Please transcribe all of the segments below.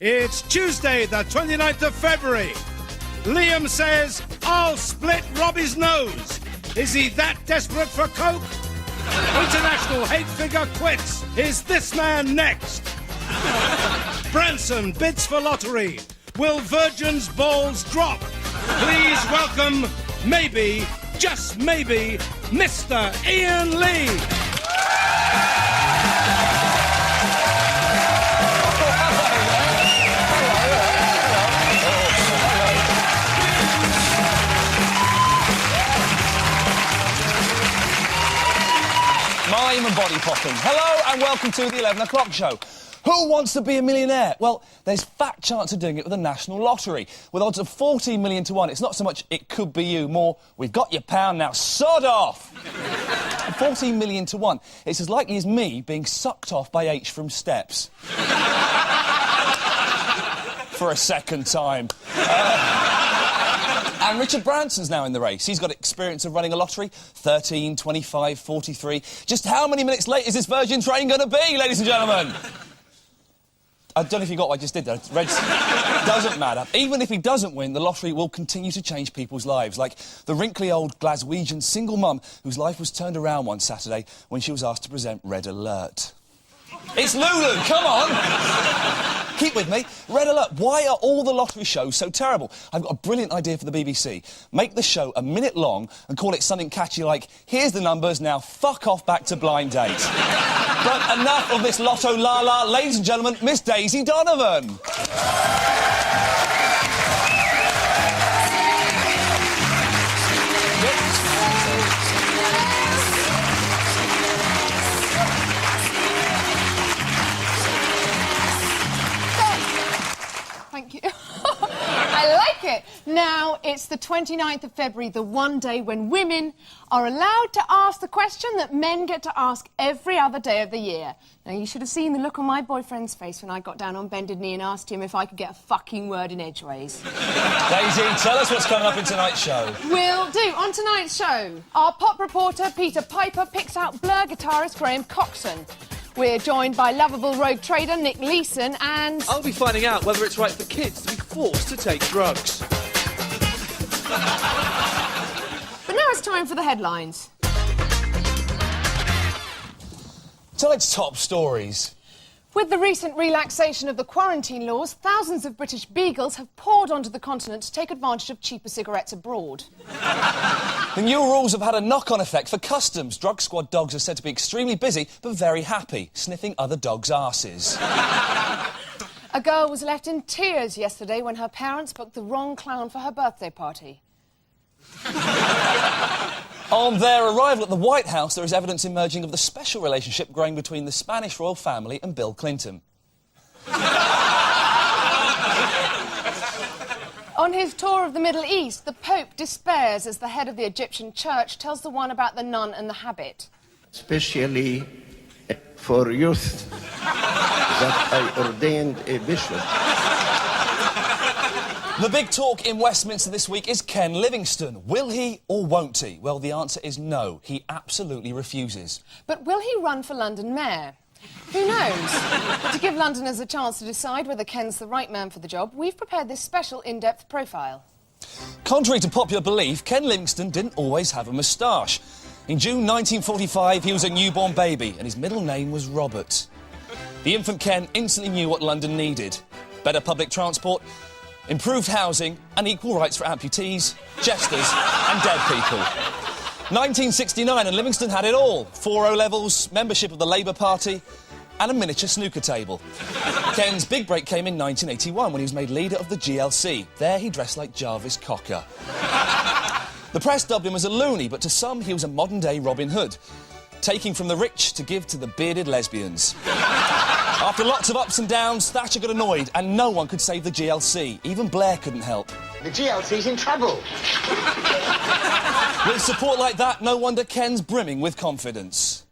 It's Tuesday, the 29th of February. Liam says, I'll split Robbie's nose. Is he that desperate for coke? International hate figure quits. Is this man next? Branson bids for lottery. Will Virgin's balls drop? Please welcome, maybe, just maybe, Mr. Iain Lee. Mime and body popping. Hello and welcome to the 11 o'clock show. Who wants to be a millionaire? Well, there's fat chance of doing it with the national lottery. With odds of 14 million to 1, it's not so much it could be you, more we've got your pound now, sod off! 14 million to 1, it's as likely as me being sucked off by H from Steps. For a second time. And Richard Branson's now in the race. He's got experience of running a lottery. 13, 25, 43. Just how many minutes late is this Virgin train going to be, ladies and gentlemen? I don't know if you got what I just did there. Doesn't matter. Even if he doesn't win, the lottery will continue to change people's lives, like the wrinkly old Glaswegian single mum whose life was turned around one Saturday when she was asked to present Red Alert. It's Lulu, come on! Keep with me. Red Alert, why are all the lottery shows so terrible? I've got a brilliant idea for the BBC. Make the show a minute long and call it something catchy like, here's the numbers, now fuck off back to blind date. But enough of this lotto la-la. Ladies and gentlemen, Miss Daisy Donovan. Thank you. I like it. Now, it's the 29th of February, the one day when women are allowed to ask the question that men get to ask every other day of the year. Now, you should have seen the look on my boyfriend's face when I got down on bended knee and asked him if I could get a fucking word in edgeways. Daisy, tell us what's coming up in tonight's show. Will do. On tonight's show, our pop reporter Peter Piper picks out Blur guitarist Graham Coxon. We're joined by lovable rogue trader Nick Leeson and... I'll be finding out whether it's right for kids to be forced to take drugs. But now it's time for the headlines. Tonight's top stories. With the recent relaxation of the quarantine laws, thousands of British beagles have poured onto the continent to take advantage of cheaper cigarettes abroad. The new rules have had a knock-on effect for customs. Drug squad dogs are said to be extremely busy, but very happy, sniffing other dogs' arses. A girl was left in tears yesterday when her parents booked the wrong clown for her birthday party. On their arrival at the White House, there is evidence emerging of the special relationship growing between the Spanish royal family and Bill Clinton. On his tour of the Middle East, the Pope despairs as the head of the Egyptian church tells the one about the nun and the habit. Especially for youth that I ordained a bishop. The big talk in Westminster this week is Ken Livingstone. Will he or won't he? Well, the answer is no. He absolutely refuses. But will he run for London Mayor? Who knows? But to give Londoners a chance to decide whether Ken's the right man for the job, we've prepared this special in-depth profile. Contrary to popular belief, Ken Livingstone didn't always have a moustache. In June 1945, he was a newborn baby, and his middle name was Robert. The infant Ken instantly knew what London needed. Better public transport, improved housing and equal rights for amputees, jesters and dead people. 1969 and Livingstone had it all. 4 O-levels, membership of the Labour Party and a miniature snooker table. Ken's big break came in 1981 when he was made leader of the GLC. There he dressed like Jarvis Cocker. The press dubbed him as a loony, but to some he was a modern-day Robin Hood, taking from the rich to give to the bearded lesbians. After lots of ups and downs, Thatcher got annoyed and no one could save the GLC. Even Blair couldn't help. The GLC's in trouble. With support like that, no wonder Ken's brimming with confidence.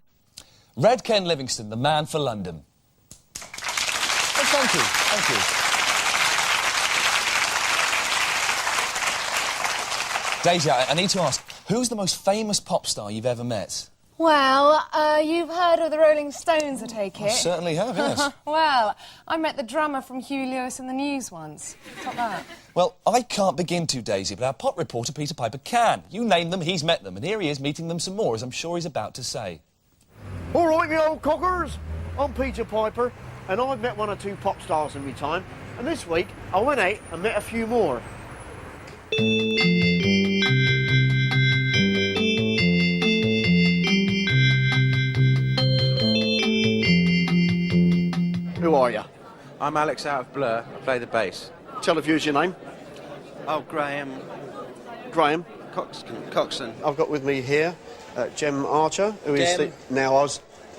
Red Ken Livingstone, the man for London. Oh, thank you, thank you. Daisy, I need to ask, who's the most famous pop star you've ever met? Well, you've heard of the Rolling Stones, I take it. I certainly have, yes. Well, I met the drummer from Huey Lewis and the News once. Top that. Well, I can't begin to, Daisy, but our pop reporter Peter Piper can. You name them, he's met them, and here he is meeting them some more, as I'm sure he's about to say. All right, me old cockers, I'm Peter Piper, and I've met one or two pop stars in my time, and this week I went out and met a few more. Who are you? I'm Alex out of Blur. I play the bass. Tell the viewers your name. Oh, Graham Graham. Coxon. I've got with me here Jem Archer, who is the... Now, I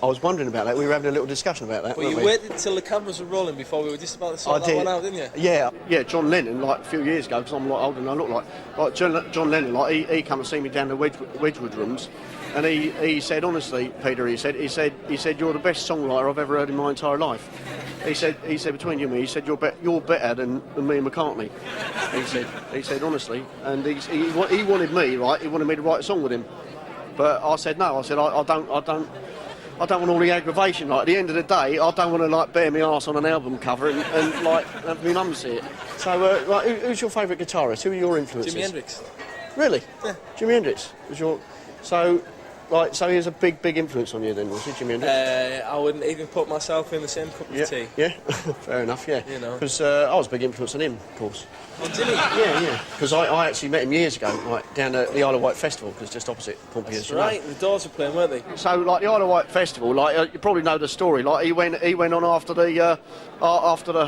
was wondering about that. We were having a little discussion about that, Well, you waited until the cameras were rolling before we were just about to sort that one out, didn't you? Yeah, John Lennon, like, a few years ago, because I'm a lot older than I look like John Lennon, like, he come and see me down the Wedgwood rooms, and he said, honestly, Peter, he said, you're the best songwriter I've ever heard in my entire life. He said, between you and me, he said, you're better than me and McCartney. He said, honestly, and he wanted me, right, he wanted me to write a song with him. But I said, no, I said, I don't want all the aggravation. Like, at the end of the day, I don't want to, like, bare my arse on an album cover and like, have my mum see it. So, like, who's your favourite guitarist? Who are your influences? Jimi Hendrix. Really? Yeah. Jimi Hendrix was your... So he was a big influence on you then, was he, Jimi Hendrix? I wouldn't even put myself in the same cup of tea. Yeah, fair enough, yeah. You know. Because I was a big influence on him, of course. Oh, Jimmy? Yeah. Because I actually met him years ago, like, down at the Isle of Wight Festival, because just opposite Pompey. That's right, the Doors were playing, weren't they? So, like, the Isle of Wight Festival, like, you probably know the story, like, he went on after the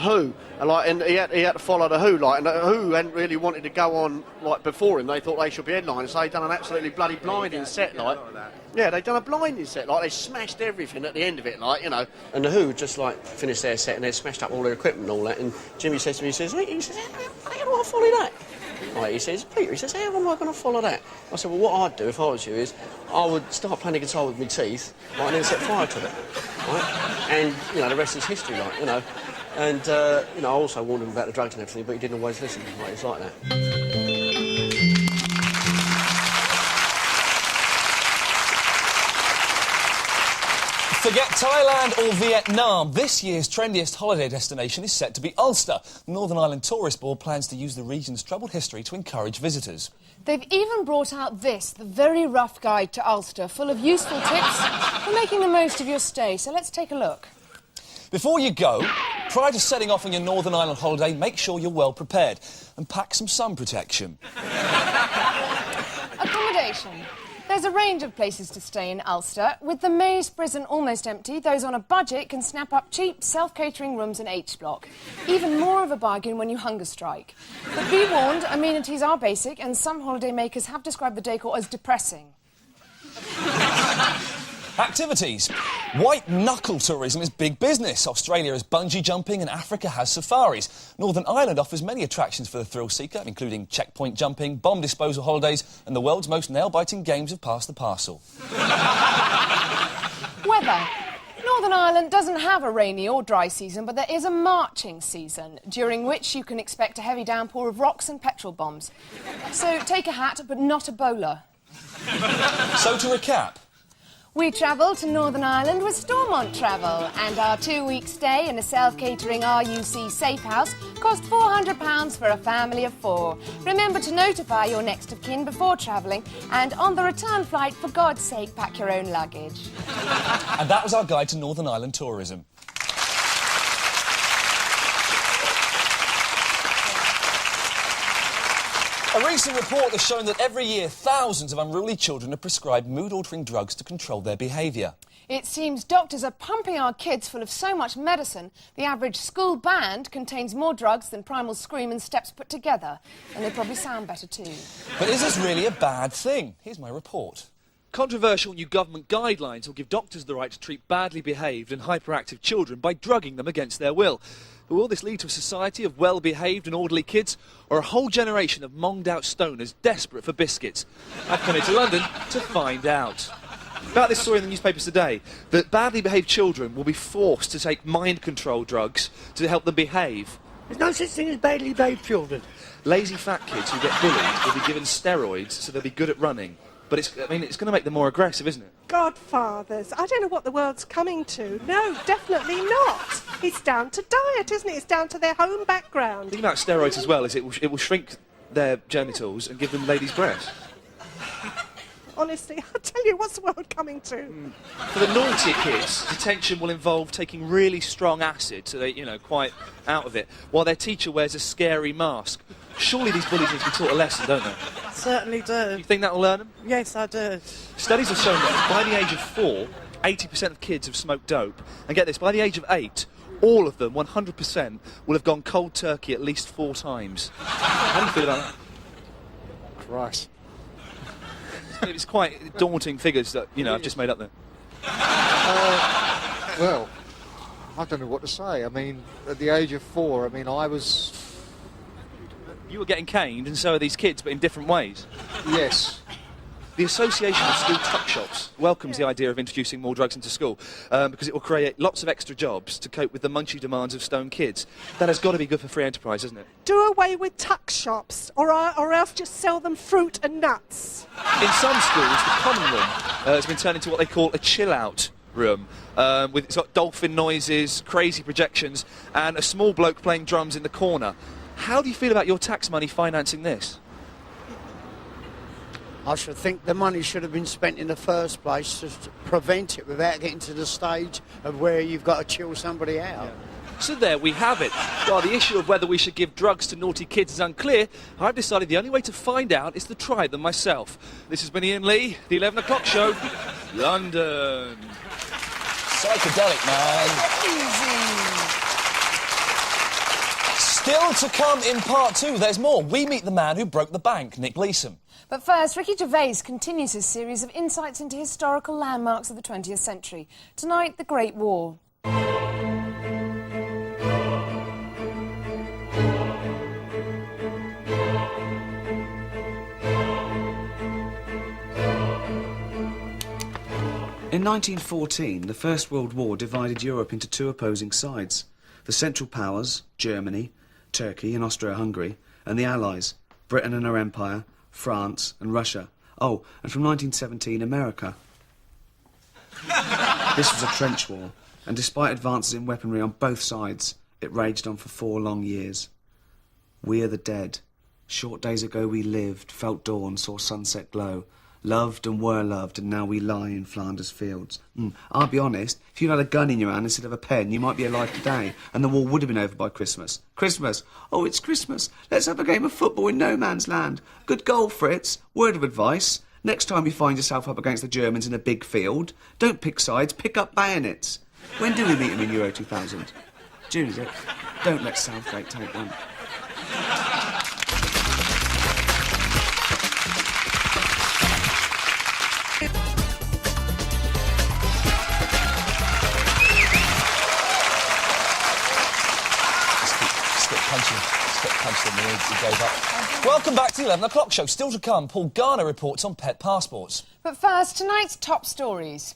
Who, and he had to follow the Who, like, and the Who hadn't really wanted to go on, like, before him. They thought they should be headliners, so they'd done an absolutely bloody blinding set, like. Yeah, they'd done a blinding set, like, they smashed everything at the end of it, like, you know. And the Who just, like, finished their set and they smashed up all their equipment and all that, and Jimmy says to me, how do I follow that? Right, he says, Peter, he says, how am I going to follow that? I said, well, what I'd do if I was you is I would start playing the guitar with my teeth, right, and then set fire to it, right? And, you know, the rest is history, like, you know. And, you know, I also warned him about the drugs and everything, but he didn't always listen, like, it's like that. Forget Thailand or Vietnam. This year's trendiest holiday destination is set to be Ulster. The Northern Ireland Tourist Board plans to use the region's troubled history to encourage visitors. They've even brought out this, the very rough guide to Ulster, full of useful tips for making the most of your stay. So let's take a look. Before you go, prior to setting off on your Northern Ireland holiday, make sure you're well prepared and pack some sun protection. Accommodation. There's a range of places to stay in Ulster. With the Maze prison almost empty, those on a budget can snap up cheap self-catering rooms in H Block. Even more of a bargain when you hunger strike. But be warned, amenities are basic, and some holidaymakers have described the decor as depressing. Activities. White knuckle tourism is big business. Australia has bungee jumping and Africa has safaris. Northern Ireland offers many attractions for the thrill seeker, including checkpoint jumping, bomb disposal holidays and the world's most nail-biting games of Pass the Parcel. Weather. Northern Ireland doesn't have a rainy or dry season, but there is a marching season, during which you can expect a heavy downpour of rocks and petrol bombs. So take a hat, but not a bowler. So to recap, we travelled to Northern Ireland with Stormont Travel, and our 2-week stay in a self-catering RUC safe house cost £400 for a family of 4. Remember to notify your next of kin before travelling, and on the return flight, for God's sake, pack your own luggage. And that was our guide to Northern Ireland tourism. A recent report has shown that every year thousands of unruly children are prescribed mood-altering drugs to control their behaviour. It seems doctors are pumping our kids full of so much medicine, the average school band contains more drugs than Primal Scream and Steps put together. And they probably sound better too. But is this really a bad thing? Here's my report. Controversial new government guidelines will give doctors the right to treat badly behaved and hyperactive children by drugging them against their will. But will this lead to a society of well-behaved and orderly kids, or a whole generation of monged-out stoners desperate for biscuits? I've come here to London to find out. About this story in the newspapers today, that badly behaved children will be forced to take mind-control drugs to help them behave. There's no such thing as badly behaved children. Lazy fat kids who get bullied will be given steroids so they'll be good at running. But it's going to make them more aggressive, isn't it? Godfathers. I don't know what the world's coming to. No, definitely not. It's down to diet, isn't it? It's down to their home background. The thing about steroids as well is it will shrink their genitals and give them ladies' breasts. Honestly, I tell you, what's the world coming to? For the naughty kids, detention will involve taking really strong acid, so they're, quite out of it, while their teacher wears a scary mask. Surely these bullies need to be taught a lesson, don't they? Certainly do. You think that will learn them? Yes, I do. Studies have shown that by the age of 4, 80% of kids have smoked dope. And get this, by the age of 8, all of them, 100%, will have gone cold turkey at least 4 times. How do you feel about that? Christ. It's quite daunting figures that, I've just made up there. Well, I don't know what to say. I mean, at the age of 4, I was... You were getting caned, and so are these kids, but in different ways. Yes. The Association of School Tuck Shops welcomes the idea of introducing more drugs into school because it will create lots of extra jobs to cope with the munchy demands of stone kids. That has got to be good for free enterprise, hasn't it? Do away with tuck shops, or else just sell them fruit and nuts. In some schools, the common room has been turned into what they call a chill-out room. It's got dolphin noises, crazy projections, and a small bloke playing drums in the corner. How do you feel about your tax money financing this? I should think the money should have been spent in the first place to prevent it without getting to the stage of where you've got to chill somebody out. Yeah. So there we have it. While the issue of whether we should give drugs to naughty kids is unclear, I've decided the only way to find out is to try them myself. This has been Iain Lee, the 11 o'clock show, London. Psychedelic, man. Easy. Still to come in part 2, there's more. We meet the man who broke the bank, Nick Gleeson. But first, Ricky Gervais continues his series of insights into historical landmarks of the 20th century. Tonight, the Great War. In 1914, the First World War divided Europe into 2 opposing sides. The Central Powers, Germany, Turkey and Austro-Hungary, and the Allies, Britain and her empire, France and Russia. Oh, and from 1917, America. This was a trench war, and despite advances in weaponry on both sides, it raged on for 4 long years. We are the dead. Short days ago we lived, felt dawn, saw sunset glow, loved and were loved, and now we lie in Flanders fields. I'll be honest, if you had a gun in your hand instead of a pen, you might be alive today, and the war would have been over by Christmas. Christmas! Oh, it's Christmas. Let's have a game of football in no man's land. Good goal, Fritz. Word of advice. Next time you find yourself up against the Germans in a big field, don't pick sides, pick up bayonets. When do we meet them in Euro 2000? June, is it? Don't let Southgate take one. Welcome back to the 11 o'clock show. Still to come, Paul Garner reports on pet passports. But first, tonight's top stories.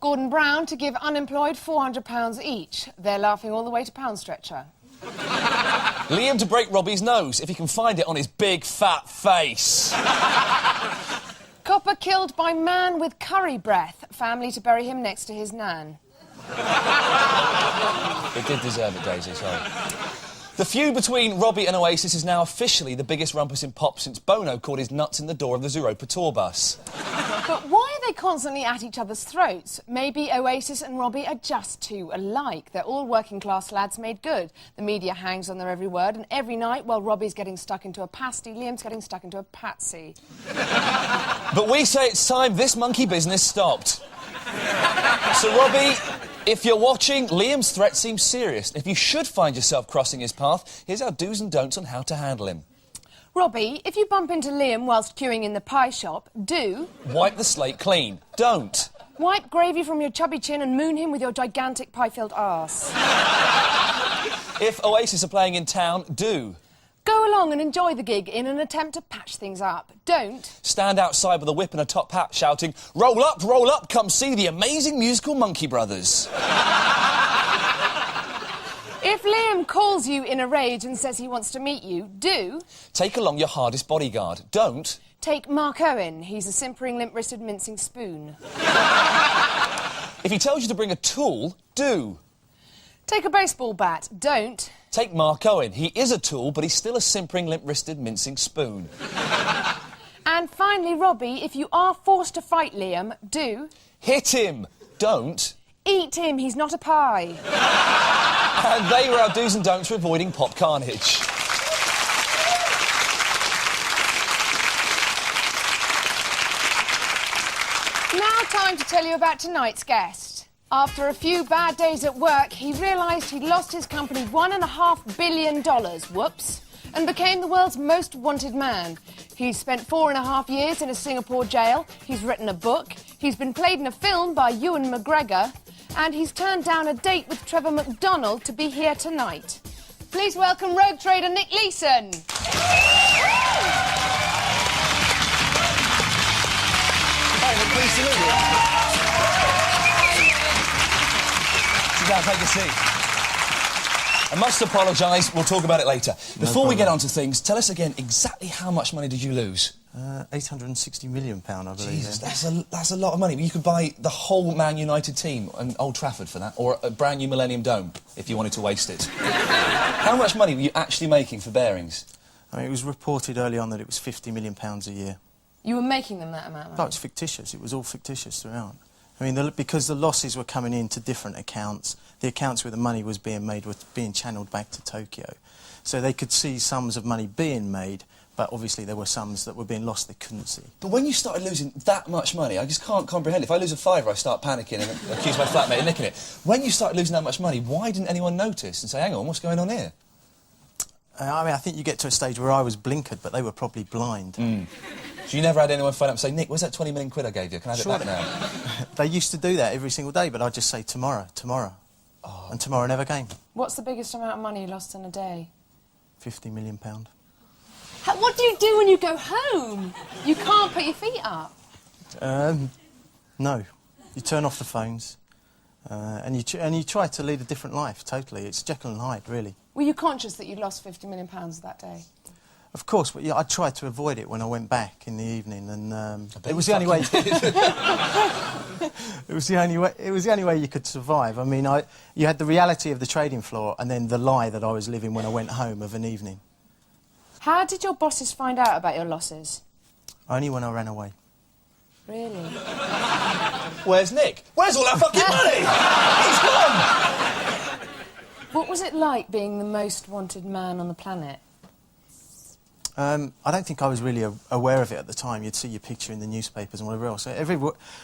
Gordon Brown to give unemployed £400 each. They're laughing all the way to Pound Stretcher. Liam to break Robbie's nose, if he can find it on his big fat face. Copper killed by man with curry breath. Family to bury him next to his nan. It did deserve it, Daisy, sorry. The feud between Robbie and Oasis is now officially the biggest rumpus in pop since Bono caught his nuts in the door of the Zooropa tour bus. But why are they constantly at each other's throats? Maybe Oasis and Robbie are just too alike. They're all working-class lads made good. The media hangs on their every word, and every night, while Robbie's getting stuck into a pasty, Liam's getting stuck into a patsy. But we say it's time this monkey business stopped. So, Robbie, if you're watching, Liam's threat seems serious. If you should find yourself crossing his path, here's our do's and don'ts on how to handle him. Robbie, if you bump into Liam whilst queuing in the pie shop, do... Wipe the slate clean. Don't. Wipe gravy from your chubby chin and moon him with your gigantic pie-filled arse. If Oasis are playing in town, do. Go along and enjoy the gig in an attempt to patch things up. Don't. Stand outside with a whip and a top hat shouting, roll up, come see the amazing musical Monkey Brothers. If Liam calls you in a rage and says he wants to meet you, do... Take along your hardest bodyguard. Don't... Take Mark Owen. He's a simpering, limp-wristed, mincing spoon. If he tells you to bring a tool, do. Take a baseball bat. Don't. Take Mark Owen. He is a tool, but he's still a simpering, limp-wristed, mincing spoon. And finally, Robbie, if you are forced to fight Liam, do. Hit him. Don't. Eat him. He's not a pie. And they were our do's and don'ts for avoiding pop carnage. Now time to tell you about tonight's guest. After a few bad days at work, he realised he'd lost his company $1.5 billion, whoops, and became the world's most wanted man. He's spent 4.5 years in a Singapore jail, he's written a book, he's been played in a film by Ewan McGregor, and he's turned down a date with Trevor McDonald to be here tonight. Please welcome rogue trader Nick Leeson. Hi, Nick, pleased to meet you. Sit down, take a seat. I must apologise, we'll talk about it later. Before we get on to things, tell us again exactly how much money did you lose? £860 million, I believe. Jesus, that's a lot of money. You could buy the whole Man United team and Old Trafford for that, or a brand new Millennium Dome, if you wanted to waste it. How much money were you actually making for bearings? I mean, it was reported early on that it was £50 million a year. You were making them that amount of money? No, it's fictitious. It was all fictitious throughout. I mean, because the losses were coming into different accounts, the accounts where the money was being made were being channelled back to Tokyo. So they could see sums of money being made, but obviously there were sums that were being lost they couldn't see. But when you started losing that much money, I just can't comprehend. If I lose a fiver, I start panicking and accuse my flatmate of nicking it. When you started losing that much money, why didn't anyone notice and say, hang on, what's going on here? I mean, I think you get to a stage where I was blinkered, but they were probably blind. So you never had anyone phone up and say, Nick, where's that 20 million quid I gave you? Can I have it back now? They used to do that every single day, but I'd just say tomorrow, tomorrow. Oh. And tomorrow never came. What's the biggest amount of money you lost in a day? £50 million. What do you do when you go home? You can't put your feet up. No. You turn off the phones, and you try to lead a different life, totally. It's Jekyll and Hyde, really. Were you conscious that you lost £50 million that day? Of course, but yeah, I tried to avoid it when I went back in the evening, and it was the only way. It was the only way. It was the only way you could survive. I mean, you had the reality of the trading floor, and then the lie that I was living when I went home of an evening. How did your bosses find out about your losses? Only when I ran away. Really? Where's Nick? Where's all our fucking money? He's gone! What was it like being the most wanted man on the planet? I don't think I was really aware of it at the time. You'd see your picture in the newspapers and whatever else. So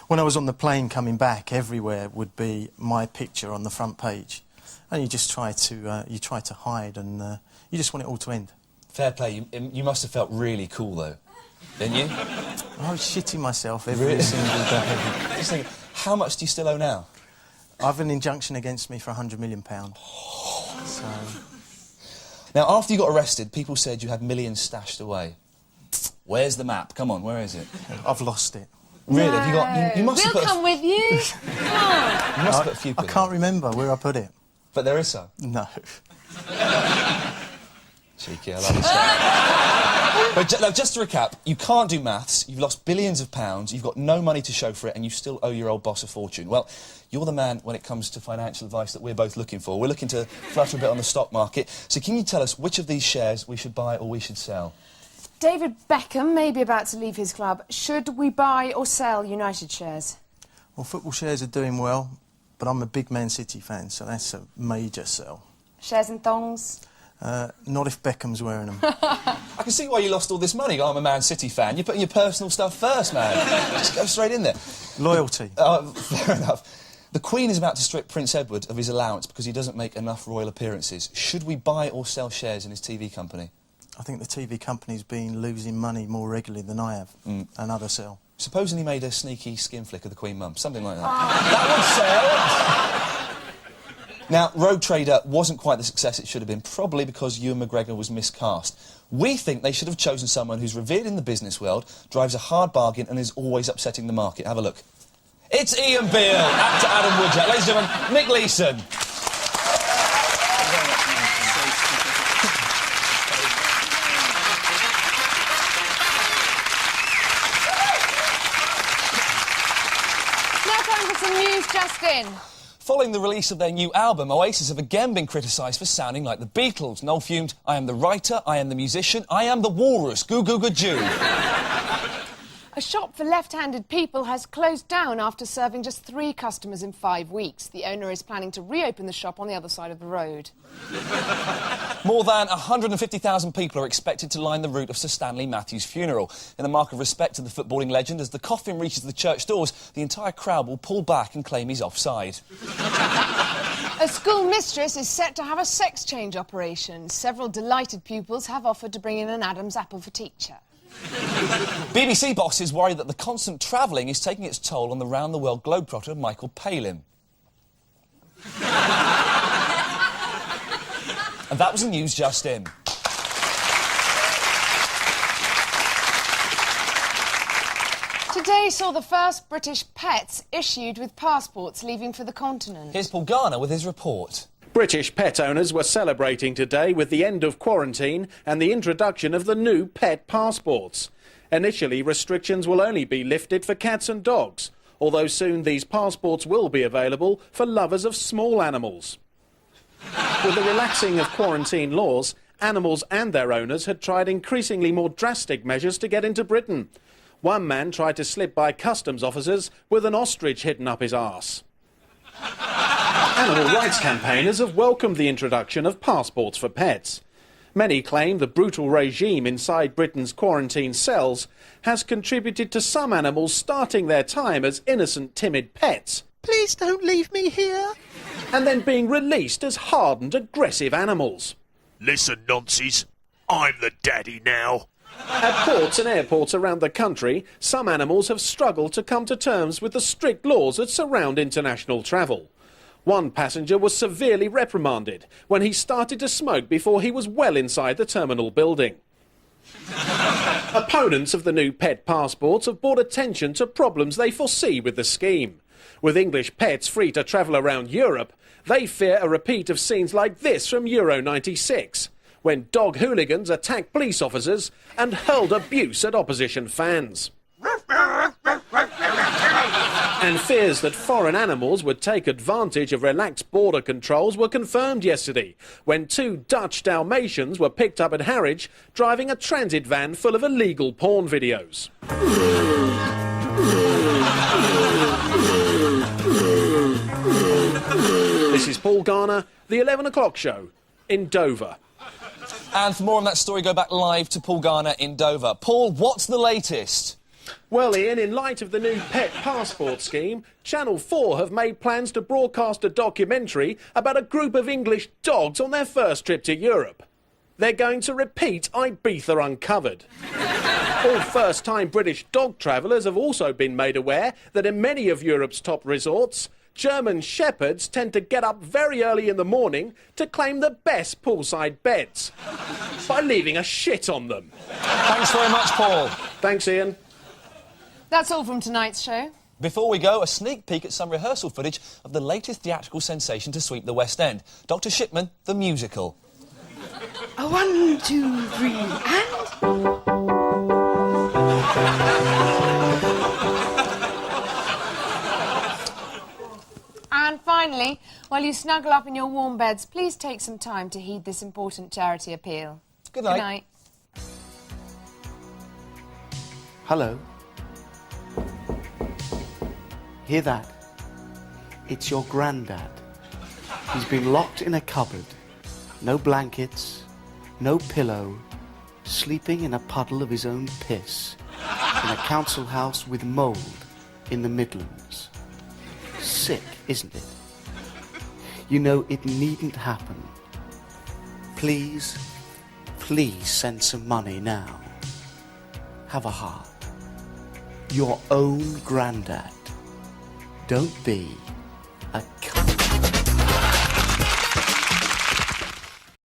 when I was on the plane coming back, everywhere would be my picture on the front page, and you just try to hide, and you just want it all to end. Fair play. You must have felt really cool though, didn't you? I was shitting myself every single day. Just thinking, how much do you still owe now? I've an injunction against me for £100 million. So. Now, after you got arrested, people said you had millions stashed away. Where's the map? Come on, where is it? I've lost it. Really? No. Have you got? You must we'll have put come with you. Come on. You must have put a few. I can't remember where I put it. But there is some. No. Cheeky, I love this stuff. But just to recap, you can't do maths, you've lost billions of pounds, you've got no money to show for it, and you still owe your old boss a fortune. Well, you're the man when it comes to financial advice that we're both looking for. We're looking to flutter a bit on the stock market. So can you tell us which of these shares we should buy or we should sell? David Beckham may be about to leave his club. Should we buy or sell United shares? Well, football shares are doing well, but I'm a big Man City fan, so that's a major sell. Shares in thongs? Not if Beckham's wearing them. I can see why you lost all this money. I'm a Man City fan. You're putting your personal stuff first, man. Just go straight in there. Loyalty. Fair enough. The Queen is about to strip Prince Edward of his allowance because he doesn't make enough royal appearances. Should we buy or sell shares in his TV company? I think the TV company's been losing money more regularly than I have, and others sell. Supposing he made a sneaky skin flick of the Queen Mum, something like that. That would sell. Now, Rogue Trader wasn't quite the success it should have been, probably because Ewan McGregor was miscast. We think they should have chosen someone who's revered in the business world, drives a hard bargain and is always upsetting the market. Have a look. It's Ian Beale, actor Adam Woodjack. Ladies and gentlemen, Nick Leeson. Just in. Following the release of their new album, Oasis have again been criticised for sounding like the Beatles. Noel fumed, "I am the writer, I am the musician, I am the walrus, goo goo goo Jew." A shop for left-handed people has closed down after serving just 3 customers in 5 weeks. The owner is planning to reopen the shop on the other side of the road. More than 150,000 people are expected to line the route of Sir Stanley Matthews' funeral. In a mark of respect to the footballing legend, as the coffin reaches the church doors, the entire crowd will pull back and claim he's offside. A school mistress is set to have a sex change operation. Several delighted pupils have offered to bring in an Adam's apple for teacher. BBC bosses worry that the constant travelling is taking its toll on the round-the-world globetrotter Michael Palin. And that was the news just in. Today saw the first British pets issued with passports leaving for the continent. Here's Paul Garner with his report. British pet owners were celebrating today with the end of quarantine and the introduction of the new pet passports. Initially, restrictions will only be lifted for cats and dogs, although soon these passports will be available for lovers of small animals. With the relaxing of quarantine laws, animals and their owners had tried increasingly more drastic measures to get into Britain. One man tried to slip by customs officers with an ostrich hidden up his arse. Animal rights campaigners have welcomed the introduction of passports for pets. Many claim the brutal regime inside Britain's quarantine cells has contributed to some animals starting their time as innocent, timid pets. Please don't leave me here. And then being released as hardened, aggressive animals. Listen, nonces, I'm the daddy now. At ports and airports around the country, some animals have struggled to come to terms with the strict laws that surround international travel. One passenger was severely reprimanded when he started to smoke before he was well inside the terminal building. Opponents of the new pet passports have brought attention to problems they foresee with the scheme. With English pets free to travel around Europe, they fear a repeat of scenes like this from Euro '96, when dog hooligans attacked police officers and hurled abuse at opposition fans. And fears that foreign animals would take advantage of relaxed border controls were confirmed yesterday, when 2 Dutch Dalmatians were picked up at Harwich driving a transit van full of illegal porn videos. This is Paul Garner, the 11 o'clock show in Dover. And for more on that story, go back live to Paul Garner in Dover. Paul, what's the latest? Well, Iain, in light of the new pet passport scheme, Channel 4 have made plans to broadcast a documentary about a group of English dogs on their first trip to Europe. They're going to repeat Ibiza Uncovered. All first-time British dog travellers have also been made aware that in many of Europe's top resorts, German shepherds tend to get up very early in the morning to claim the best poolside beds by leaving a shit on them. Thanks very much, Paul. Thanks, Iain. That's all from tonight's show. Before we go, a sneak peek at some rehearsal footage of the latest theatrical sensation to sweep the West End. Dr. Shipman, the musical. 1, 2, 3, and... And finally, while you snuggle up in your warm beds, please take some time to heed this important charity appeal. Good night. Good night. Hello. Hear that? It's your granddad. He's been locked in a cupboard. No blankets, no pillow, sleeping in a puddle of his own piss in a council house with mould in the Midlands. Sick, isn't it? You know, it needn't happen. Please, please send some money now. Have a heart. Your own granddad. Don't be a cunt.